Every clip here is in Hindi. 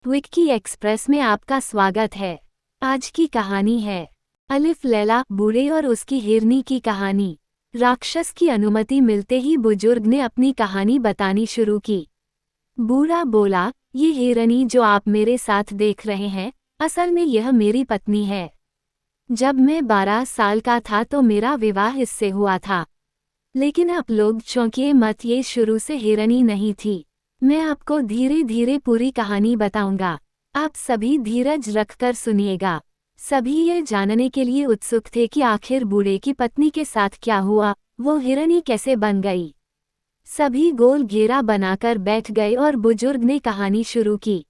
विक्की एक्सप्रेस में आपका स्वागत है। आज की कहानी है अलिफ लैला बूढ़े और उसकी हिरनी की कहानी। राक्षस की अनुमति मिलते ही बुजुर्ग ने अपनी कहानी बतानी शुरू की। बूढ़ा बोला, ये हिरनी जो आप मेरे साथ देख रहे हैं, असल में यह मेरी पत्नी है। जब मैं 12 साल का था तो मेरा विवाह इससे हुआ था। लेकिन आप लोग चौंकिए मत, ये शुरू से हिरनी नहीं थी। मैं आपको धीरे धीरे पूरी कहानी बताऊंगा। आप सभी धीरज रखकर सुनिएगा। सभी ये जानने के लिए उत्सुक थे कि आखिर बूढ़े की पत्नी के साथ क्या हुआ, वो हिरनी कैसे बन गई। सभी गोल घेरा बनाकर बैठ गए और बुजुर्ग ने कहानी शुरू की।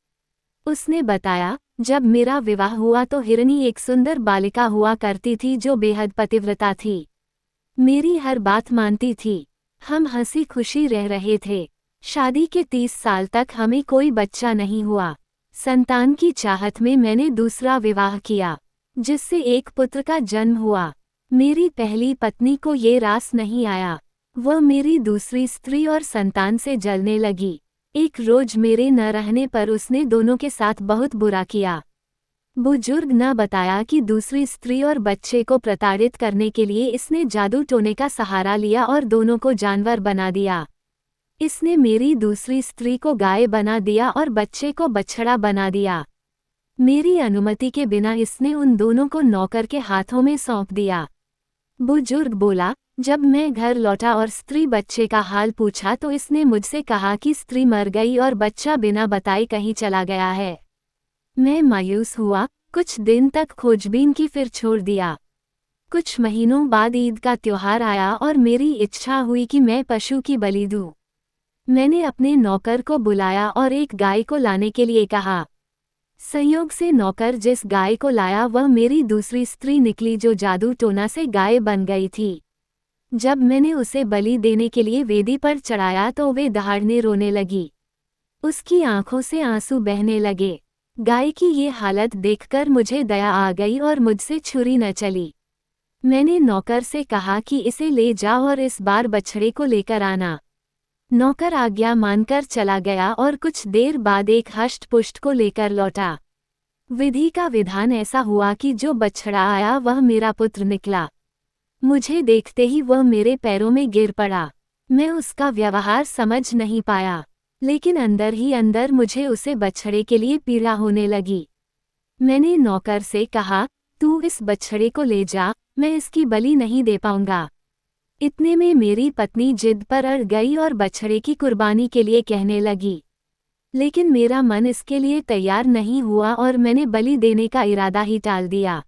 उसने बताया, जब मेरा विवाह हुआ तो हिरनी एक सुंदर बालिका हुआ करती थी जो बेहद पतिव्रता थी। मेरी हर बात मानती थी। हम हंसी खुशी रह रहे थे। शादी के 30 साल तक हमें कोई बच्चा नहीं हुआ। संतान की चाहत में मैंने दूसरा विवाह किया, जिससे एक पुत्र का जन्म हुआ। मेरी पहली पत्नी को ये रास नहीं आया। वह मेरी दूसरी स्त्री और संतान से जलने लगी। एक रोज मेरे न रहने पर उसने दोनों के साथ बहुत बुरा किया। बुजुर्ग ने बताया कि दूसरी स्त्री और बच्चे को प्रताड़ित करने के लिए इसने जादू टोने का सहारा लिया और दोनों को जानवर बना दिया। इसने मेरी दूसरी स्त्री को गाय बना दिया और बच्चे को बछड़ा बना दिया। मेरी अनुमति के बिना इसने उन दोनों को नौकर के हाथों में सौंप दिया। बुजुर्ग बोला, जब मैं घर लौटा और स्त्री बच्चे का हाल पूछा तो इसने मुझसे कहा कि स्त्री मर गई और बच्चा बिना बताए कहीं चला गया है। मैं मायूस हुआ। कुछ दिन तक खोजबीन की, फिर छोड़ दिया। कुछ महीनों बाद ईद का त्योहार आया और मेरी इच्छा हुई कि मैं पशु की बलि दूं। मैंने अपने नौकर को बुलाया और एक गाय को लाने के लिए कहा। संयोग से नौकर जिस गाय को लाया वह मेरी दूसरी स्त्री निकली जो जादू टोना से गाय बन गई थी। जब मैंने उसे बलि देने के लिए वेदी पर चढ़ाया तो वे दहाड़ने रोने लगी। उसकी आंखों से आंसू बहने लगे। गाय की ये हालत देखकर मुझे दया आ गई और मुझसे छुरी न चली। मैंने नौकर से कहा कि इसे ले जाओ और इस बार बछड़े को लेकर आना। नौकर आज्ञा मानकर चला गया और कुछ देर बाद एक हष्ट-पुष्ट को लेकर लौटा। विधि का विधान ऐसा हुआ कि जो बछड़ा आया वह मेरा पुत्र निकला। मुझे देखते ही वह मेरे पैरों में गिर पड़ा। मैं उसका व्यवहार समझ नहीं पाया, लेकिन अंदर ही अंदर मुझे उसे बछड़े के लिए पीड़ा होने लगी। मैंने नौकर से कहा, तू इस बछड़े को ले जा, मैं इसकी बलि नहीं दे पाऊंगा। इतने में मेरी पत्नी जिद पर अड़ गई और बछड़े की कुर्बानी के लिए कहने लगी। लेकिन मेरा मन इसके लिए तैयार नहीं हुआ और मैंने बलि देने का इरादा ही टाल दिया।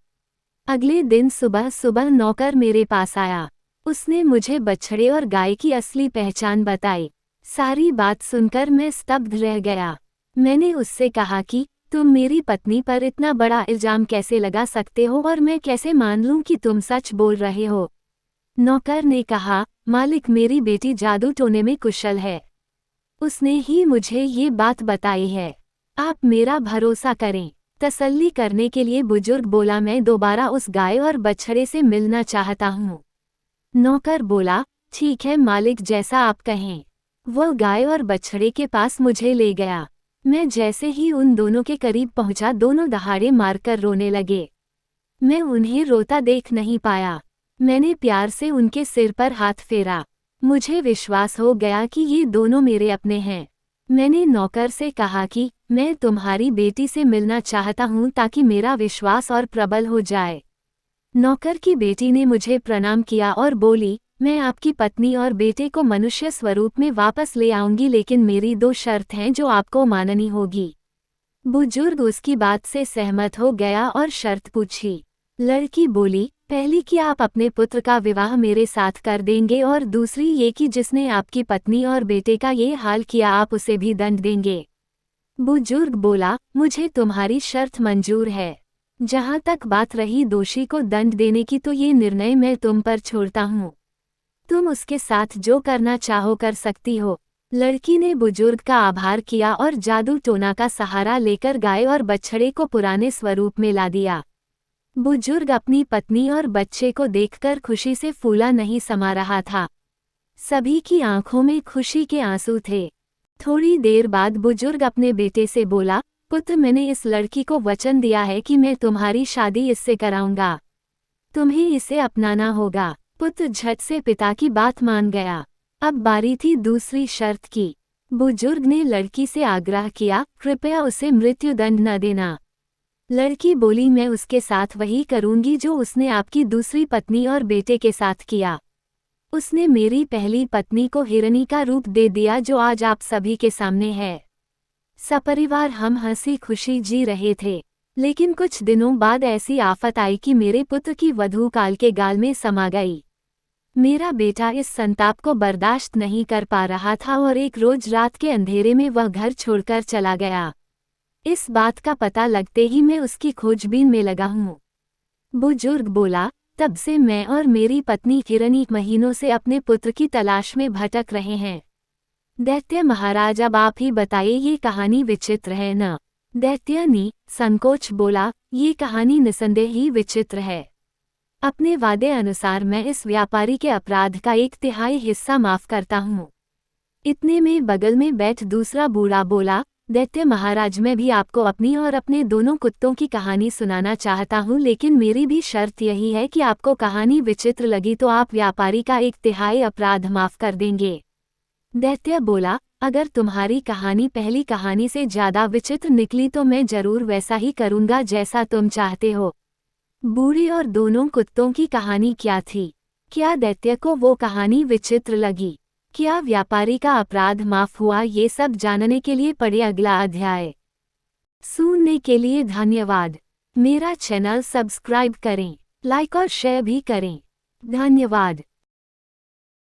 अगले दिन सुबह सुबह नौकर मेरे पास आया। उसने मुझे बछड़े और गाय की असली पहचान बताई। सारी बात सुनकर मैं स्तब्ध रह गया। मैंने उससे कहा कि तुम मेरी पत्नी पर इतना बड़ा इल्जाम कैसे लगा सकते हो और मैं कैसे मान लूं कि तुम सच बोल रहे हो। नौकर ने कहा, मालिक मेरी बेटी जादू टोने में कुशल है। उसने ही मुझे ये बात बताई है। आप मेरा भरोसा करें। तसल्ली करने के लिए बुजुर्ग बोला, मैं दोबारा उस गाय और बछड़े से मिलना चाहता हूँ। नौकर बोला, ठीक है मालिक, जैसा आप कहें। वह गाय और बछड़े के पास मुझे ले गया। मैं जैसे ही उन दोनों के करीब पहुंचा दोनों दहाड़े मारकर रोने लगे। मैं उन्हें रोता देख नहीं पाया। मैंने प्यार से उनके सिर पर हाथ फेरा। मुझे विश्वास हो गया कि ये दोनों मेरे अपने हैं। मैंने नौकर से कहा कि मैं तुम्हारी बेटी से मिलना चाहता हूँ ताकि मेरा विश्वास और प्रबल हो जाए। नौकर की बेटी ने मुझे प्रणाम किया और बोली, मैं आपकी पत्नी और बेटे को मनुष्य स्वरूप में वापस ले आऊंगी, लेकिन मेरी 2 शर्त हैं जो आपको माननी होगी। बुजुर्ग उसकी बात से सहमत हो गया और शर्त पूछी। लड़की बोली, पहली कि आप अपने पुत्र का विवाह मेरे साथ कर देंगे और दूसरी ये कि जिसने आपकी पत्नी और बेटे का ये हाल किया आप उसे भी दंड देंगे। बुजुर्ग बोला, मुझे तुम्हारी शर्त मंजूर है। जहाँ तक बात रही दोषी को दंड देने की तो ये निर्णय मैं तुम पर छोड़ता हूँ। तुम उसके साथ जो करना चाहो कर सकती हो। लड़की ने बुजुर्ग का आभार किया और जादू टोना का सहारा लेकर गाय और बछड़े को पुराने स्वरूप में ला दिया। बुजुर्ग अपनी पत्नी और बच्चे को देखकर खुशी से फूला नहीं समा रहा था। सभी की आंखों में खुशी के आंसू थे। थोड़ी देर बाद बुजुर्ग अपने बेटे से बोला, पुत्र, मैंने इस लड़की को वचन दिया है कि मैं तुम्हारी शादी इससे कराऊंगा। तुम्हें इसे अपनाना होगा। पुत्र झट से पिता की बात मान गया। अब बारी थी दूसरी शर्त की। बुजुर्ग ने लड़की से आग्रह किया, कृपया उसे मृत्युदंड न देना। लड़की बोली, मैं उसके साथ वही करूंगी जो उसने आपकी दूसरी पत्नी और बेटे के साथ किया। उसने मेरी पहली पत्नी को हिरनी का रूप दे दिया जो आज आप सभी के सामने है। सपरिवार हम हंसी खुशी जी रहे थे, लेकिन कुछ दिनों बाद ऐसी आफत आई कि मेरे पुत्र की वधू काल के गाल में समा गई। मेरा बेटा इस संताप को बर्दाश्त नहीं कर पा रहा था और एक रोज रात के अंधेरे में वह घर छोड़कर चला गया। इस बात का पता लगते ही मैं उसकी खोजबीन में लगा हूँ। बुजुर्ग बोला, तब से मैं और मेरी पत्नी हिरनी महीनों से अपने पुत्र की तलाश में भटक रहे हैं। दैत्य महाराज, अब आप ही बताइए, ये कहानी विचित्र है न? दैत्य ने संकोच बोला, ये कहानी निसंदेह ही विचित्र है। अपने वादे अनुसार मैं इस व्यापारी के अपराध का 1/3 हिस्सा माफ करता हूँ। इतने में बगल में बैठ दूसरा बूढ़ा बोला, दैत्य महाराज, मैं भी आपको अपनी और अपने दोनों कुत्तों की कहानी सुनाना चाहता हूँ, लेकिन मेरी भी शर्त यही है कि आपको कहानी विचित्र लगी तो आप व्यापारी का 1/3 अपराध माफ कर देंगे। दैत्य बोला, अगर तुम्हारी कहानी पहली कहानी से ज्यादा विचित्र निकली तो मैं जरूर वैसा ही करूँगा जैसा तुम चाहते हो। बूढ़े और दोनों कुत्तों की कहानी क्या थी? क्या दैत्य को वो कहानी विचित्र लगी? क्या व्यापारी का अपराध माफ हुआ? ये सब जानने के लिए पढ़े अगला अध्याय। सुनने के लिए धन्यवाद। मेरा चैनल सब्सक्राइब करें, लाइक और शेयर भी करें। धन्यवाद।